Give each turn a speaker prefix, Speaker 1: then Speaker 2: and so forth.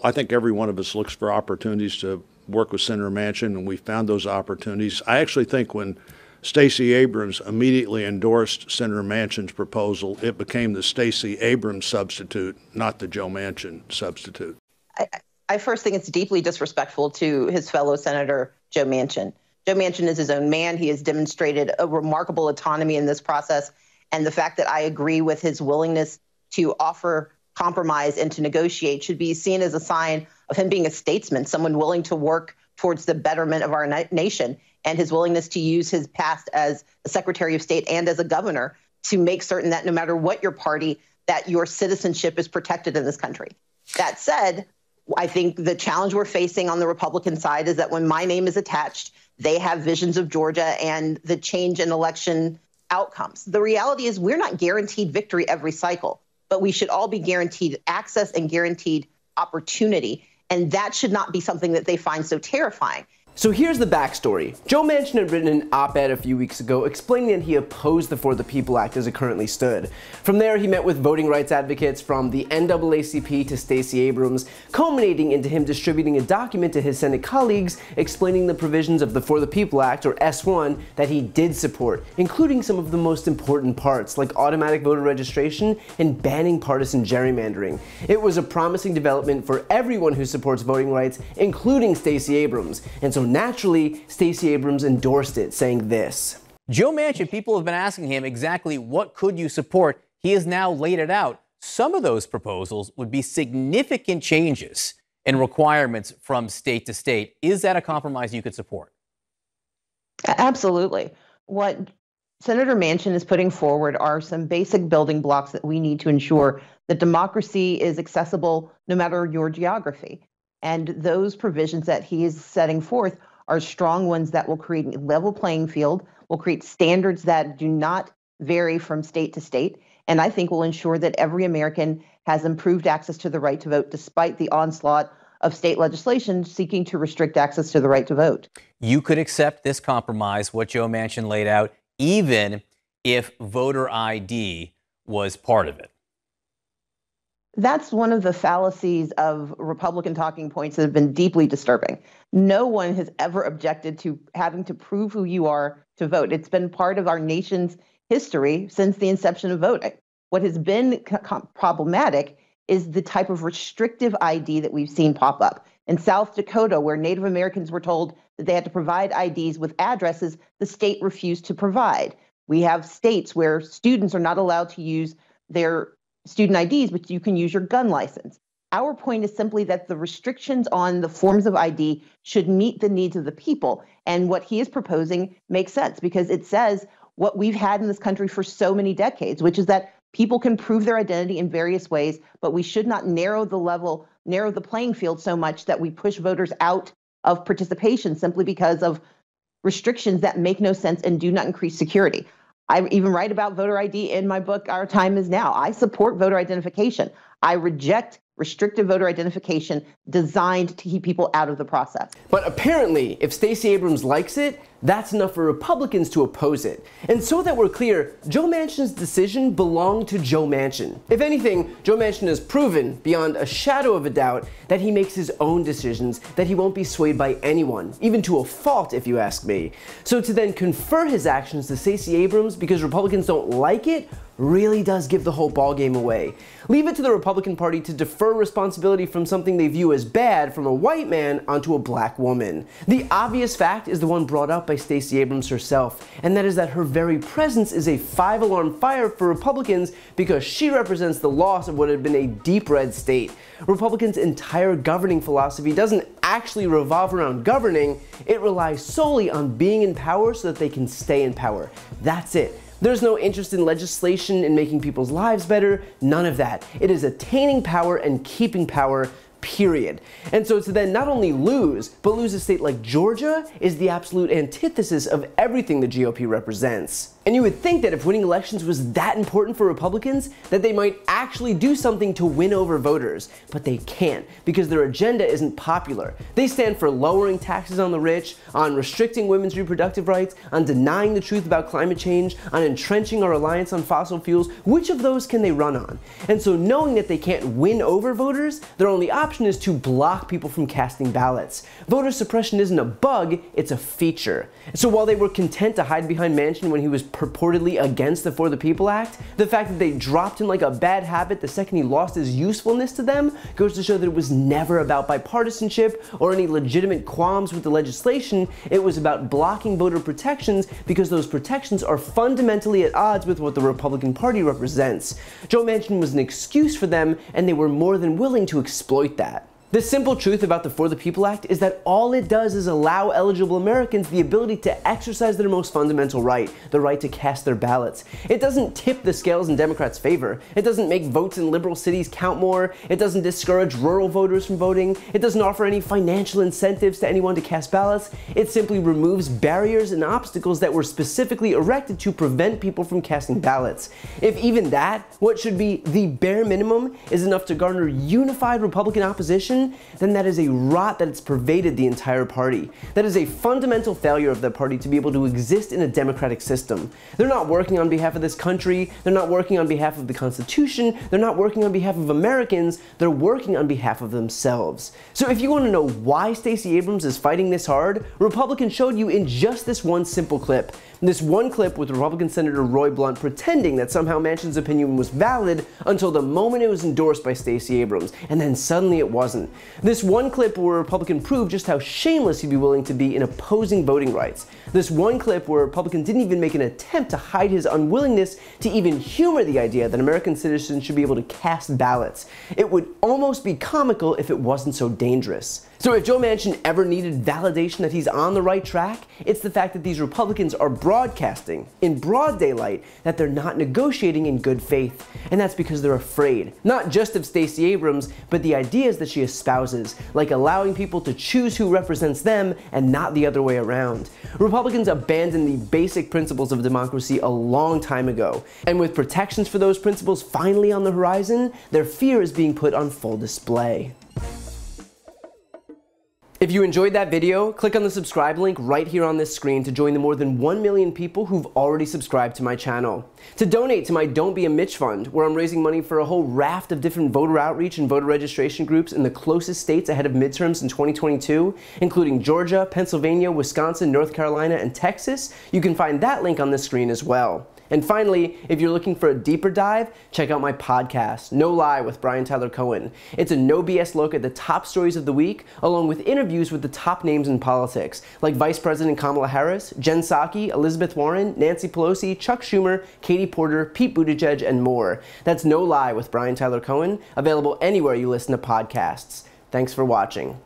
Speaker 1: I think every one of us looks for opportunities to work with Senator Manchin, and we found those opportunities. I actually think when Stacey Abrams immediately endorsed Senator Manchin's proposal, it became the Stacey Abrams substitute, not the Joe Manchin substitute.
Speaker 2: I first think it's deeply disrespectful to his fellow Senator Joe Manchin. Joe Manchin is his own man. He has demonstrated a remarkable autonomy in this process. And the fact that I agree with his willingness to offer compromise and to negotiate should be seen as a sign of him being a statesman, someone willing to work towards the betterment of our nation, and his willingness to use his past as a Secretary of State and as a governor to make certain that no matter what your party, that your citizenship is protected in this country. That said, I think the challenge we're facing on the Republican side is that when my name is attached, they have visions of Georgia and the change in election outcomes. The reality is we're not guaranteed victory every cycle, but we should all be guaranteed access and guaranteed opportunity. And that should not be something that they find so terrifying.
Speaker 3: So here's the backstory. Joe Manchin had written an op-ed a few weeks ago explaining that he opposed the For the People Act as it currently stood. From there, he met with voting rights advocates from the NAACP to Stacey Abrams, culminating into him distributing a document to his Senate colleagues explaining the provisions of the For the People Act, or S1, that he did support, including some of the most important parts, like automatic voter registration and banning partisan gerrymandering. It was a promising development for everyone who supports voting rights, including Stacey Abrams. And so naturally, Stacey Abrams endorsed it, saying this.
Speaker 4: Joe Manchin, people have been asking him exactly what could you support. He has now laid it out. Some of those proposals would be significant changes in requirements from state to state. Is that a compromise you could support?
Speaker 2: Absolutely. What Senator Manchin is putting forward are some basic building blocks that we need to ensure that democracy is accessible no matter your geography. And those provisions that he is setting forth are strong ones that will create a level playing field, will create standards that do not vary from state to state, and I think will ensure that every American has improved access to the right to vote despite the onslaught of state legislation seeking to restrict access to the right to vote.
Speaker 4: You could accept this compromise, what Joe Manchin laid out, even if voter ID was part of it.
Speaker 2: That's one of the fallacies of Republican talking points that have been deeply disturbing. No one has ever objected to having to prove who you are to vote. It's been part of our nation's history since the inception of voting. What has been problematic is the type of restrictive ID that we've seen pop up. In South Dakota, where Native Americans were told that they had to provide IDs with addresses the state refused to provide. We have states where students are not allowed to use their student IDs, but you can use your gun license. Our point is simply that the restrictions on the forms of ID should meet the needs of the people. And what he is proposing makes sense because it says what we've had in this country for so many decades, which is that people can prove their identity in various ways, but we should not narrow the playing field so much that we push voters out of participation simply because of restrictions that make no sense and do not increase security. I even write about voter ID in my book, Our Time Is Now. I support voter identification. I reject restrictive voter identification designed to keep people out of the process.
Speaker 3: But apparently, if Stacey Abrams likes it, that's enough for Republicans to oppose it. And so that we're clear, Joe Manchin's decision belonged to Joe Manchin. If anything, Joe Manchin has proven, beyond a shadow of a doubt, that he makes his own decisions, that he won't be swayed by anyone, even to a fault if you ask me. So to then confer his actions to Stacey Abrams because Republicans don't like it really does give the whole ballgame away. Leave it to the Republican Party to defer responsibility from something they view as bad from a white man onto a black woman. The obvious fact is the one brought up by Stacey Abrams herself, and that is that her very presence is a 5-alarm fire for Republicans because she represents the loss of what had been a deep red state. Republicans' entire governing philosophy doesn't actually revolve around governing, it relies solely on being in power so that they can stay in power. That's it. There's no interest in legislation and making people's lives better, none of that. It is attaining power and keeping power, period. And so to then not only lose, but lose a state like Georgia is the absolute antithesis of everything the GOP represents. And you would think that if winning elections was that important for Republicans, that they might actually do something to win over voters. But they can't, because their agenda isn't popular. They stand for lowering taxes on the rich, on restricting women's reproductive rights, on denying the truth about climate change, on entrenching our reliance on fossil fuels. Which of those can they run on? And so knowing that they can't win over voters, their only option is to block people from casting ballots. Voter suppression isn't a bug, it's a feature. So while they were content to hide behind Manchin when he was purportedly against the For the People Act, the fact that they dropped him like a bad habit the second he lost his usefulness to them goes to show that it was never about bipartisanship or any legitimate qualms with the legislation. It was about blocking voter protections because those protections are fundamentally at odds with what the Republican Party represents. Joe Manchin was an excuse for them, and they were more than willing to exploit that. The simple truth about the For the People Act is that all it does is allow eligible Americans the ability to exercise their most fundamental right, the right to cast their ballots. It doesn't tip the scales in Democrats' favor. It doesn't make votes in liberal cities count more. It doesn't discourage rural voters from voting. It doesn't offer any financial incentives to anyone to cast ballots. It simply removes barriers and obstacles that were specifically erected to prevent people from casting ballots. If even that, what should be the bare minimum, is enough to garner unified Republican opposition, then that is a rot that has pervaded the entire party. That is a fundamental failure of the party to be able to exist in a democratic system. They're not working on behalf of this country, they're not working on behalf of the Constitution, they're not working on behalf of Americans, they're working on behalf of themselves. So if you want to know why Stacey Abrams is fighting this hard, Republicans showed you in just this one simple clip. This one clip with Republican Senator Roy Blunt pretending that somehow Manchin's opinion was valid until the moment it was endorsed by Stacey Abrams, and then suddenly it wasn't. This one clip where a Republican proved just how shameless he'd be willing to be in opposing voting rights. This one clip where a Republican didn't even make an attempt to hide his unwillingness to even humor the idea that American citizens should be able to cast ballots. It would almost be comical if it wasn't so dangerous. So if Joe Manchin ever needed validation that he's on the right track, it's the fact that these Republicans are broadcasting in broad daylight that they're not negotiating in good faith. And that's because they're afraid, not just of Stacey Abrams, but the ideas that she espouses, like allowing people to choose who represents them and not the other way around. Republicans abandoned the basic principles of democracy a long time ago. And with protections for those principles finally on the horizon, their fear is being put on full display. If you enjoyed that video, click on the subscribe link right here on this screen to join the more than 1 million people who've already subscribed to my channel. To donate to my Don't Be a Mitch Fund, where I'm raising money for a whole raft of different voter outreach and voter registration groups in the closest states ahead of midterms in 2022, including Georgia, Pennsylvania, Wisconsin, North Carolina, and Texas, you can find that link on the screen as well. And finally, if you're looking for a deeper dive, check out my podcast, No Lie with Brian Tyler Cohen. It's a no BS look at the top stories of the week, along with interviews with the top names in politics, like Vice President Kamala Harris, Jen Psaki, Elizabeth Warren, Nancy Pelosi, Chuck Schumer, Katie Porter, Pete Buttigieg, and more. That's No Lie with Brian Tyler Cohen, available anywhere you listen to podcasts. Thanks for watching.